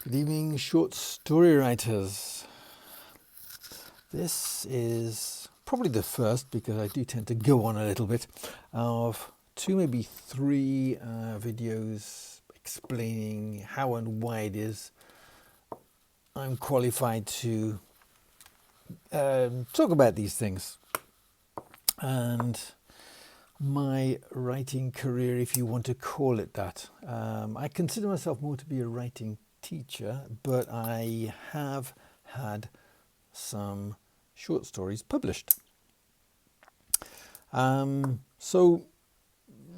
Good evening, short story writers. This is probably the first, because I do tend to go on a little bit, of two, maybe three videos explaining how and why it is I'm qualified to talk about these things. And my writing career, if you want to call it that. I consider myself more to be a writing teacher, but I have had some short stories published. So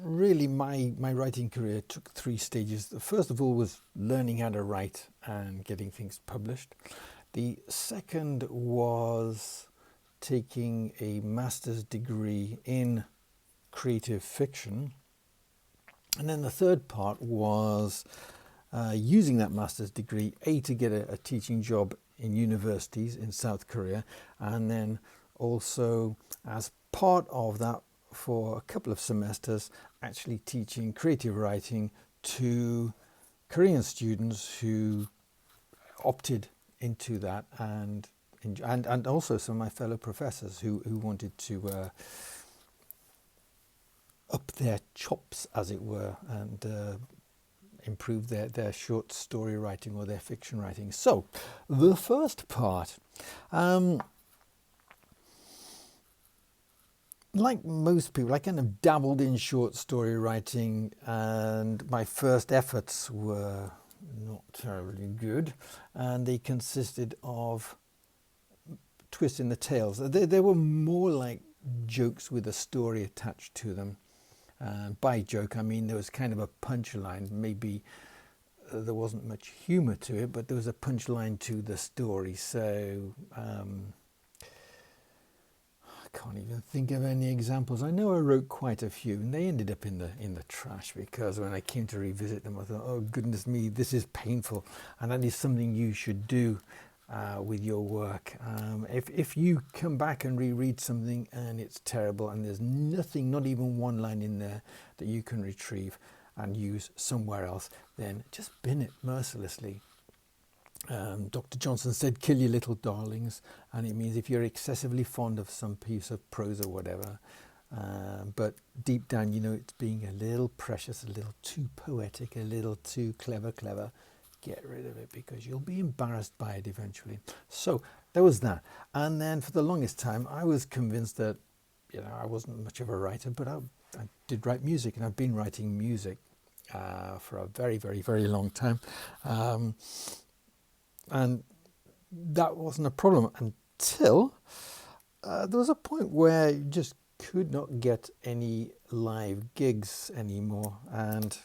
really my writing career took three stages. The first of all was learning how to write and getting things published. The second was taking a master's degree in creative fiction. And then the third part was using that master's degree, to get a teaching job in universities in South Korea, and then also as part of that for a couple of semesters actually teaching creative writing to Korean students who opted into that, and also some of my fellow professors who wanted to up their chops, as it were, and improve their short story writing or their fiction writing. So, the first part, like most people, I kind of dabbled in short story writing, and my first efforts were not terribly good, and they consisted of twisting the tales. They were more like jokes with a story attached to them. By joke, I mean there was kind of a punchline. Maybe there wasn't much humour to it, but there was a punchline to the story. So I can't even think of any examples. I know I wrote quite a few, and they ended up in the trash, because when I came to revisit them, I thought, oh goodness me, this is painful, and that is something you should do with your work. If you come back and reread something and it's terrible and there's nothing, not even one line in there that you can retrieve and use somewhere else, then just bin it mercilessly. Dr. Johnson said, kill your little darlings, and it means if you're excessively fond of some piece of prose or whatever, but deep down you know it's being a little precious, a little too poetic, a little too clever, get rid of it, because you'll be embarrassed by it eventually. So there was that. And then for the longest time I was convinced that I wasn't much of a writer, but I did write music, and I've been writing music for a very, very, very long time, and that wasn't a problem until there was a point where you just could not get any live gigs anymore. And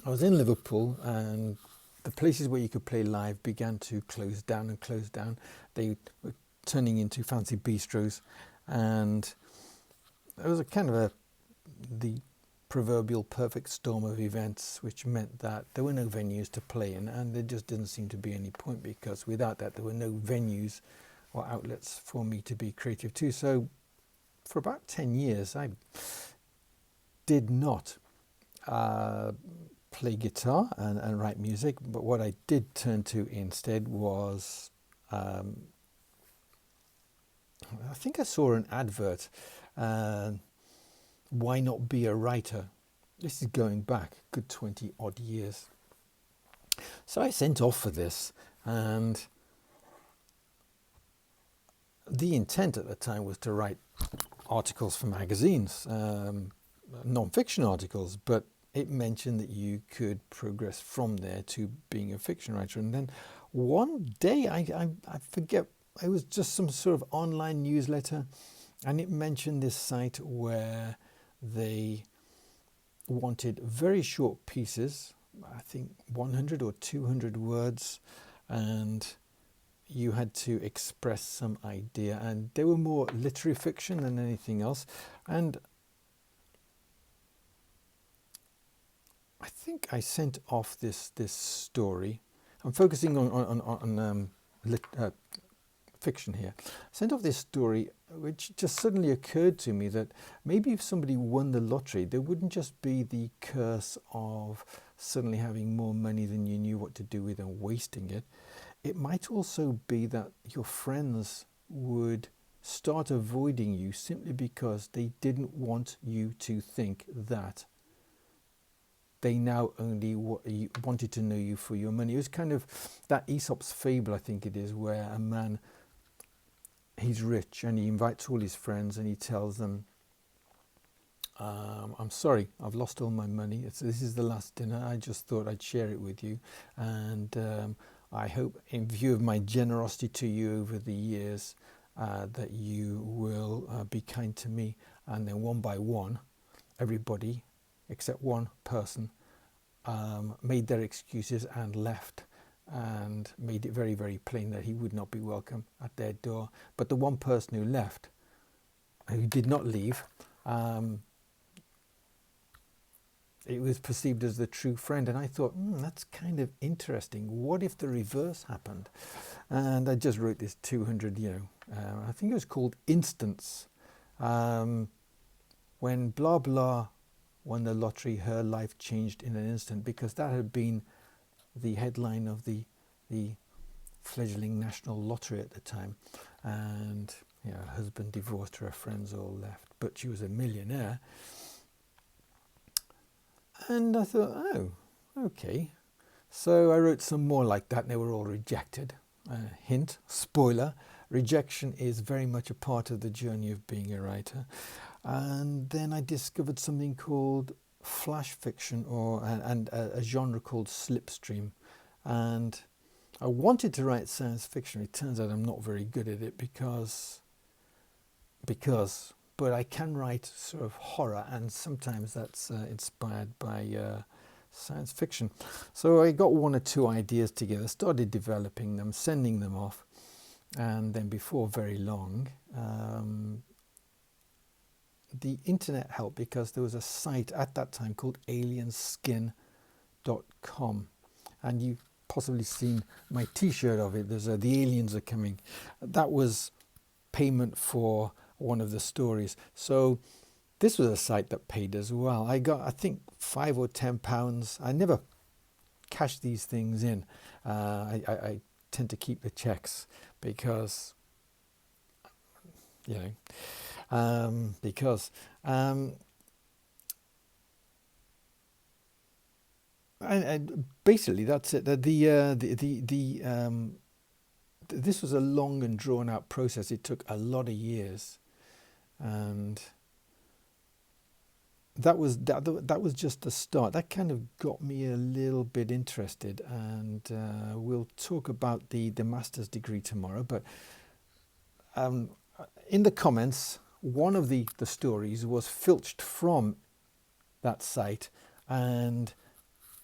I was in Liverpool, and the places where you could play live began to close down. They were turning into fancy bistros, and there was a kind of the proverbial perfect storm of events, which meant that there were no venues to play in, and there just didn't seem to be any point, because without that there were no venues or outlets for me to be creative too. So for about 10 years I did not play guitar and write music, but what I did turn to instead was I think I saw an advert, why not be a writer? This is going back a good 20 odd years. So I sent off for this, and the intent at the time was to write articles for magazines, non-fiction articles, but it mentioned that you could progress from there to being a fiction writer. And then one day, I forget, it was just some sort of online newsletter, and it mentioned this site where they wanted very short pieces, I think 100 or 200 words, and you had to express some idea, and they were more literary fiction than anything else. And I think I sent off this story. I'm focusing on fiction here. I sent off this story, which just suddenly occurred to me that maybe if somebody won the lottery, there wouldn't just be the curse of suddenly having more money than you knew what to do with and wasting it. It might also be that your friends would start avoiding you simply because they didn't want you to think that they now only wanted to know you for your money. It was kind of that Aesop's fable, I think it is, where a man, he's rich and he invites all his friends and he tells them, I'm sorry, I've lost all my money. This is the last dinner. I just thought I'd share it with you. And I hope, in view of my generosity to you over the years, that you will be kind to me. And then one by one, everybody except one person made their excuses and left, and made it very, very plain that he would not be welcome at their door. But the one person who left, who did not leave, it was perceived as the true friend. And I thought, that's kind of interesting. What if the reverse happened? And I just wrote this 200, I think it was called Instance. When blah blah won the lottery, her life changed in an instant, because that had been the headline of the fledgling national lottery at the time. And her husband divorced her, friends all left, but she was a millionaire. And I thought, oh, okay. So I wrote some more like that, and they were all rejected. Hint, spoiler, rejection is very much a part of the journey of being a writer. And then I discovered something called flash fiction, and a genre called slipstream. And I wanted to write science fiction. It turns out I'm not very good at it but I can write sort of horror, and sometimes that's inspired by science fiction. So I got one or two ideas together, started developing them, sending them off, and then before very long, the internet helped, because there was a site at that time called alienskin.com, and you've possibly seen my t-shirt of it. There's the aliens are coming. That was payment for one of the stories. So this was a site that paid as well. I got, I think, £5 or £10. I never cash these things in. I tend to keep the checks because and basically that's it. This was a long and drawn out process. It took a lot of years, and that was just the start. That kind of got me a little bit interested, and we'll talk about the master's degree tomorrow. But in the comments, one of the stories was filched from that site and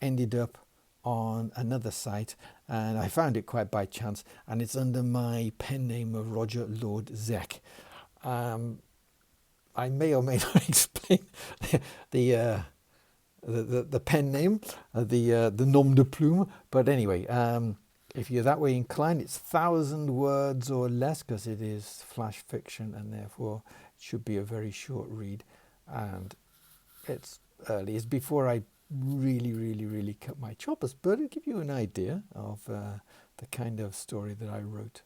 ended up on another site, and I found it quite by chance, and it's under my pen name of Roger Lord Zek. I may or may not explain the pen name, the nom de plume, but anyway, if you're that way inclined, it's 1,000 words or less, because it is flash fiction, and therefore it should be a very short read. And it's early. It's before I really cut my choppers, but it'll give you an idea of the kind of story that I wrote.